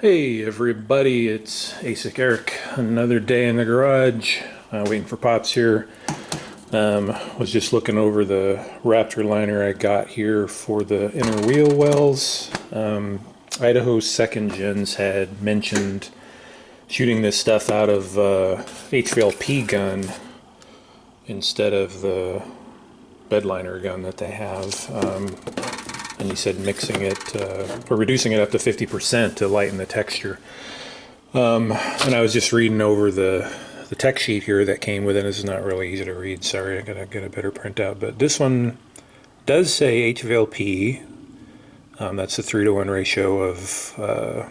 Hey everybody, it's ASIC Eric. Another day in the garage, waiting for Pops here. Was just looking over the Raptor liner I got here for the inner wheel wells. Idaho Second Gens had mentioned shooting this stuff out of HVLP gun instead of the bed liner gun that they have. And he said mixing it or reducing it up to 50% to lighten the texture. And I was just reading over the tech sheet here that came with it. This is not really easy to read. Sorry, I gotta get a better printout. But this one does say HVLP. That's a 3-to-1 ratio of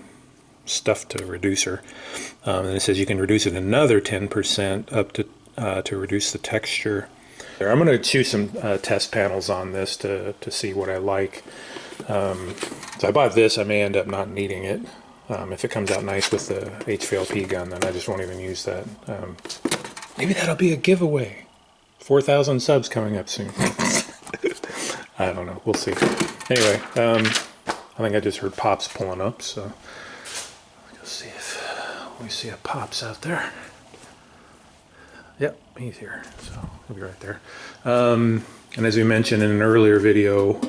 stuff to reducer. And it says you can reduce it another 10% up to reduce the texture. I'm going to shoot some test panels on this to see what I like. So I bought this. I may end up not needing it. If it comes out nice with the HVLP gun, then I just won't even use that. Maybe that'll be a giveaway. 4,000 subs coming up soon. I don't know. We'll see. Anyway, I think I just heard Pops pulling up, so let's see if we see a Pops out there. Yep, he's here, so he'll be right there. And as we mentioned in an earlier video,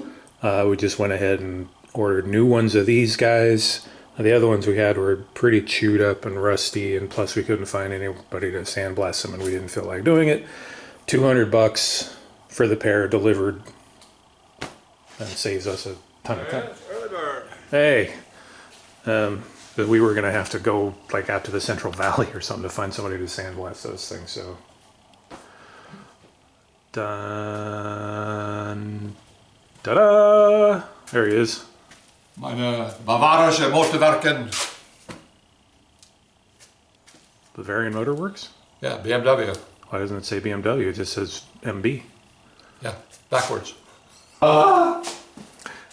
we just went ahead and ordered new ones of these guys. The other ones we had were pretty chewed up and rusty, and plus we couldn't find anybody to sandblast them, and we didn't feel like doing it. $200 for the pair delivered, and saves us a ton of time. Hey, but we were gonna have to go like out to the Central Valley or something to find somebody to sandblast those things. So done. Ta-da! There he is. Meine bavarische Motorwerken. Bavarian Motor Works? Yeah, BMW. Why doesn't it say BMW? It just says MB. Yeah, backwards.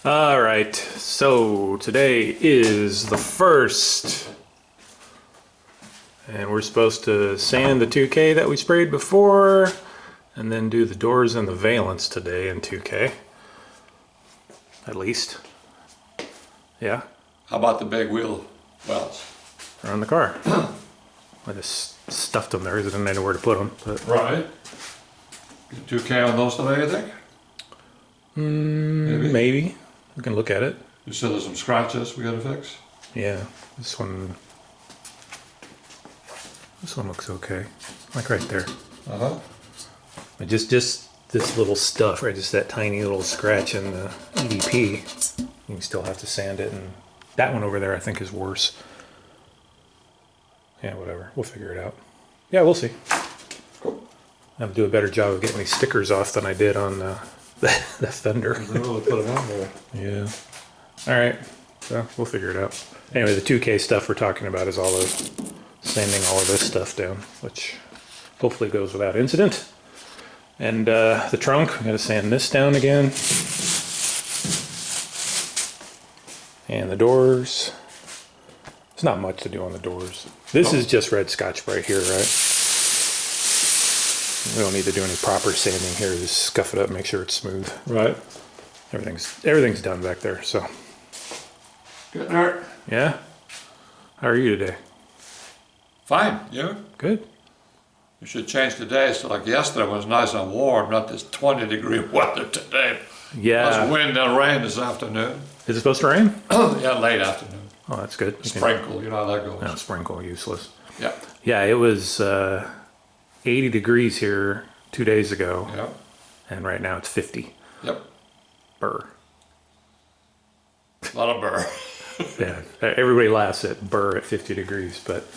All right, so today is the 1st, and we're supposed to sand the 2K that we sprayed before, and then do the doors and the valence today in 2K, at least. Yeah. How about the big wheel wells? They're on the car. I just stuffed them there. I didn't know where to put them. But. Right. Get 2K on those today, you think? Maybe. We can look at it. You said there's some scratches we gotta fix? Yeah, this one looks okay. Like right there. Uh-huh. Just this little stuff, right? Just that tiny little scratch in the EDP. You can still have to sand it, and that one over there I think is worse. Yeah, whatever. We'll figure it out. Yeah, we'll see. Cool. I'll do a better job of getting these stickers off than I did on the fender. They really put it on there. Yeah. All right. So we'll figure it out. Anyway, the 2K stuff we're talking about is all of sanding all of this stuff down, which hopefully goes without incident. And the trunk, I'm going to sand this down again. And the doors. There's not much to do on the doors. This is just red Scotch Brite here, right? We don't need to do any proper sanding here. Just scuff it up, make sure it's smooth. Right. Everything's done back there. So. Getting there. Yeah. How are you today? Fine, you? Good. You should change the days so like yesterday was nice and warm, not this 20-degree weather today. Yeah. There's wind and rain this afternoon. Is it supposed to rain? Yeah, late afternoon. Oh, that's good. Sprinkle, you know how that goes. No, sprinkle, useless. Yeah. Yeah, it was 80 degrees here 2 days ago. Yep. And right now it's 50. Yep. Burr. A lot of burr. Yeah, everybody laughs at burr at 50 degrees, but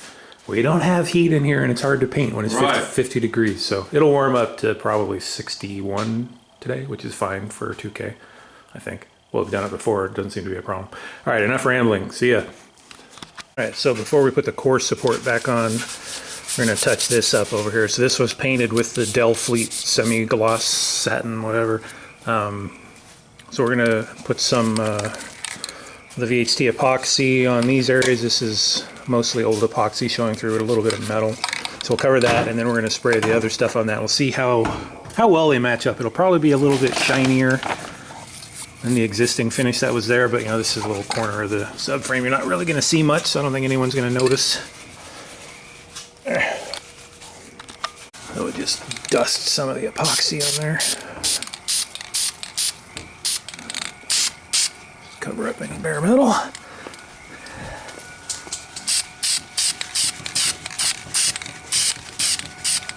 we don't have heat in here and it's hard to paint when it's Right. 50 degrees. So it'll warm up to probably 61 today, which is fine for 2K, I think. Well, we've done it before. It doesn't seem to be a problem. All right, enough rambling. See ya. All right, so before we put the core support back on, we're going to touch this up over here. So this was painted with the Del Fleet semi-gloss satin, whatever. So we're going to put some the VHT epoxy on these areas. This is mostly old epoxy showing through it, a little bit of metal. So we'll cover that, and then we're going to spray the other stuff on that. We'll see how well they match up. It'll probably be a little bit shinier than the existing finish that was there, but you know, this is a little corner of the subframe. You're not really going to see much, so I don't think anyone's going to notice. So it just dusts some of the epoxy on there. Cover up any bare metal.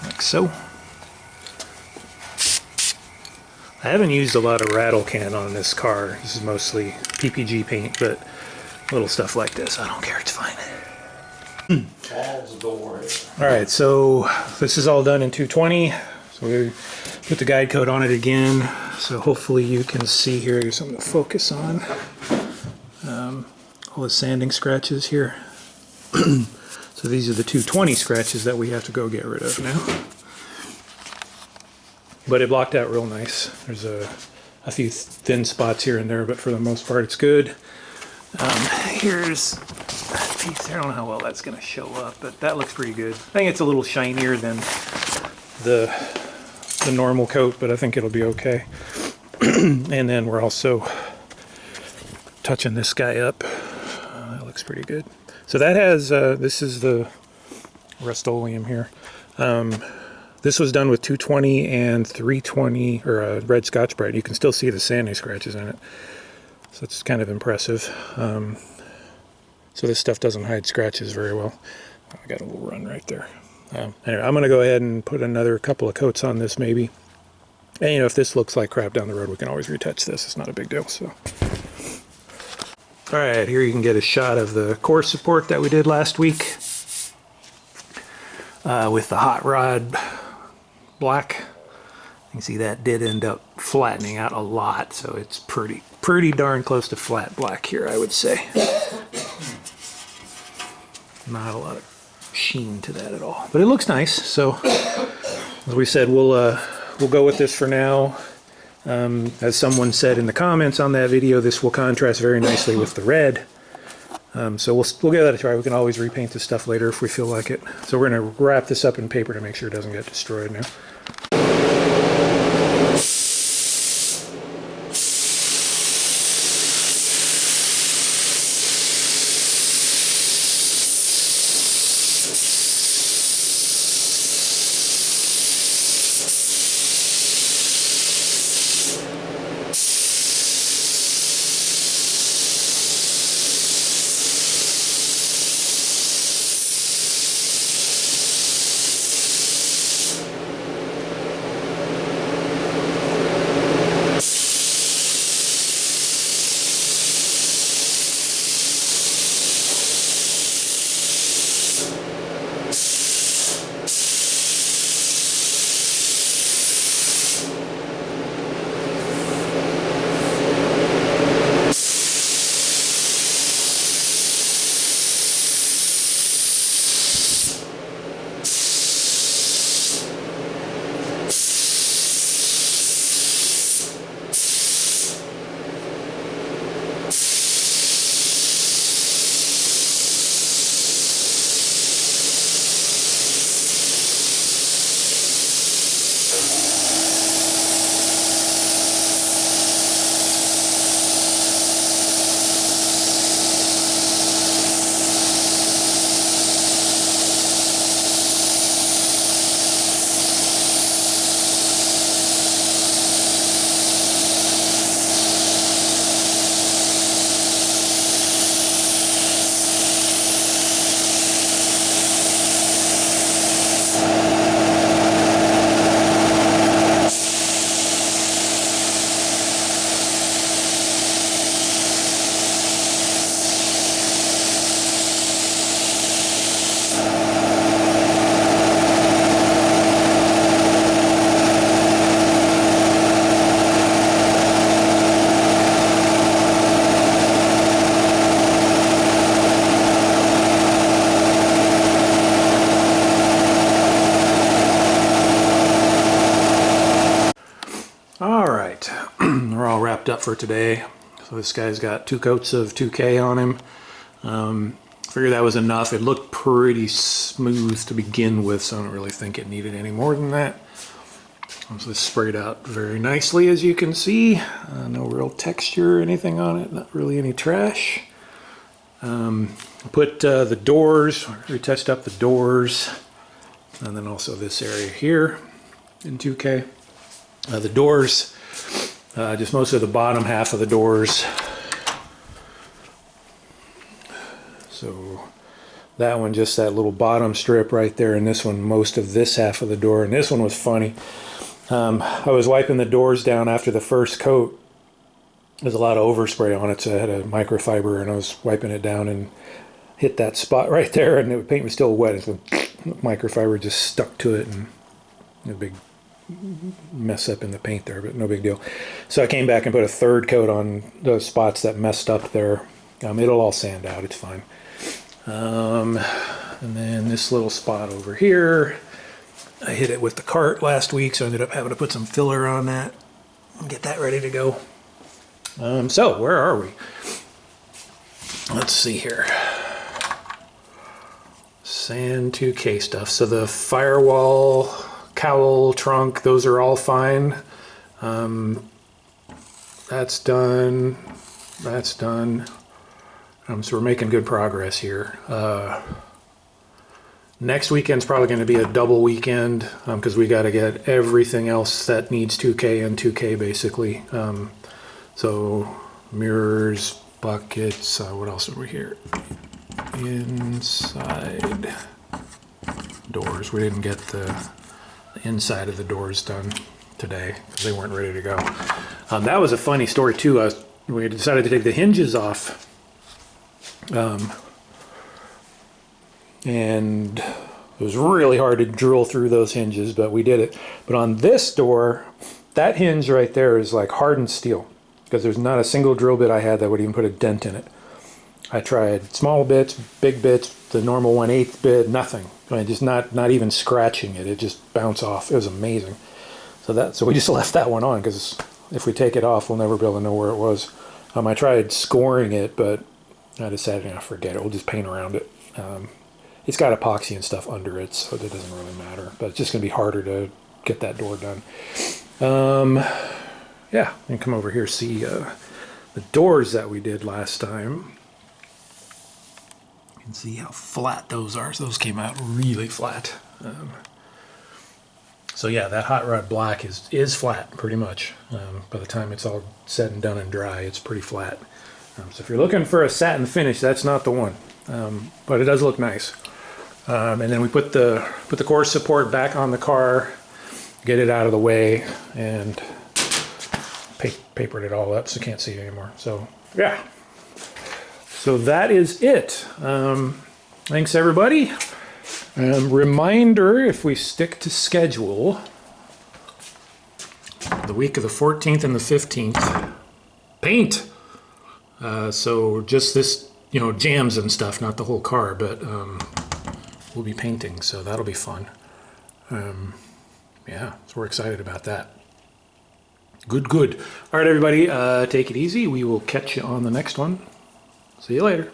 Like so. I haven't used a lot of rattle can on this car. This is mostly PPG paint, but little stuff like this, I don't care, it's fine. Alright, so this is all done in 220. So we put the guide coat on it again. So hopefully you can see here, there's something to focus on. All the sanding scratches here. So these are the 220 scratches that we have to go get rid of now. But it blocked out real nice. There's a few thin spots here and there, but for the most part it's good. Here's that piece there. I don't know how well that's going to show up, but that looks pretty good. I think it's a little shinier than the normal coat, but I think it'll be okay. And then we're also touching this guy up. That looks pretty good. So that has, this is the Rust-Oleum here. This was done with 220 and 320, or red Scotch-Brite. You can still see the sanding scratches in it. So it's kind of impressive. So this stuff doesn't hide scratches very well. I got a little run right there. Anyway, I'm going to go ahead and put another couple of coats on this maybe. And you know, if this looks like crap down the road, we can always retouch this. It's not a big deal. So, all right, here you can get a shot of the core support that we did last week with the hot rod black. You can see that did end up flattening out a lot, so it's pretty darn close to flat black here, I would say. Not a lot of sheen to that at all, but it looks nice. So, as we said, we'll go with this for now. As someone said in the comments on that video, this will contrast very nicely with the red. So we'll give that a try. We can always repaint this stuff later if we feel like it. So we're going to wrap this up in paper to make sure it doesn't get destroyed now. Alright, we're all wrapped up for today. So this guy's got 2 coats of 2K on him. Figured that was enough. It looked pretty smooth to begin with, so I don't really think it needed any more than that. So this sprayed out very nicely, as you can see. No real texture or anything on it, not really any trash. Put the doors, retouched up the doors, and then also this area here in 2K. The doors, just most of the bottom half of the doors. So that one, just that little bottom strip right there, and this one, most of this half of the door. And this one was funny. I was wiping the doors down after the first coat. There's a lot of overspray on it, so I had a microfiber, and I was wiping it down and hit that spot right there, and the paint was still wet. So microfiber just stuck to it, and a big mess up in the paint there, but no big deal. So I came back and put a third coat on those spots that messed up there. It'll all sand out, it's fine. And then this little spot over here, I hit it with the cart last week, so I ended up having to put some filler on that and get that ready to go. So where are we? Let's see here. Sand 2K stuff. So the firewall, cowl, trunk, those are all fine. That's done. That's done. So we're making good progress here. Next weekend's probably going to be a double weekend because we got to get everything else that needs 2K and 2K basically. So mirrors, buckets, what else are we here? Inside doors. We didn't get the inside of the doors done today because they weren't ready to go. That was a funny story too. We decided to take the hinges off. And it was really hard to drill through those hinges, but we did it. But on this door, that hinge right there is like hardened steel because there's not a single drill bit I had that would even put a dent in it. I tried small bits, big bits, the normal 1/8 bit, nothing. I mean, just not even scratching it. It just bounced off. It was amazing. So we just left that one on because if we take it off, we'll never be able to know where it was. I tried scoring it, but I decided, forget it. We'll just paint around it. It's got epoxy and stuff under it, so it doesn't really matter. But it's just going to be harder to get that door done. Yeah, and come over here, see the doors that we did last time. You can see how flat those are. So those came out really flat. So yeah, that hot rod black is flat, pretty much. By the time it's all said and done and dry, it's pretty flat. So if you're looking for a satin finish, that's not the one. But it does look nice. And then we put the core support back on the car, get it out of the way, and papered it all up so you can't see it anymore. So yeah. So that is it. Thanks everybody. Reminder, if we stick to schedule, the week of the 14th and the 15th, paint. So just this, jams and stuff, not the whole car, but we'll be painting, so that'll be fun. Yeah, so we're excited about that. Good. All right, everybody, take it easy. We will catch you on the next one. See you later.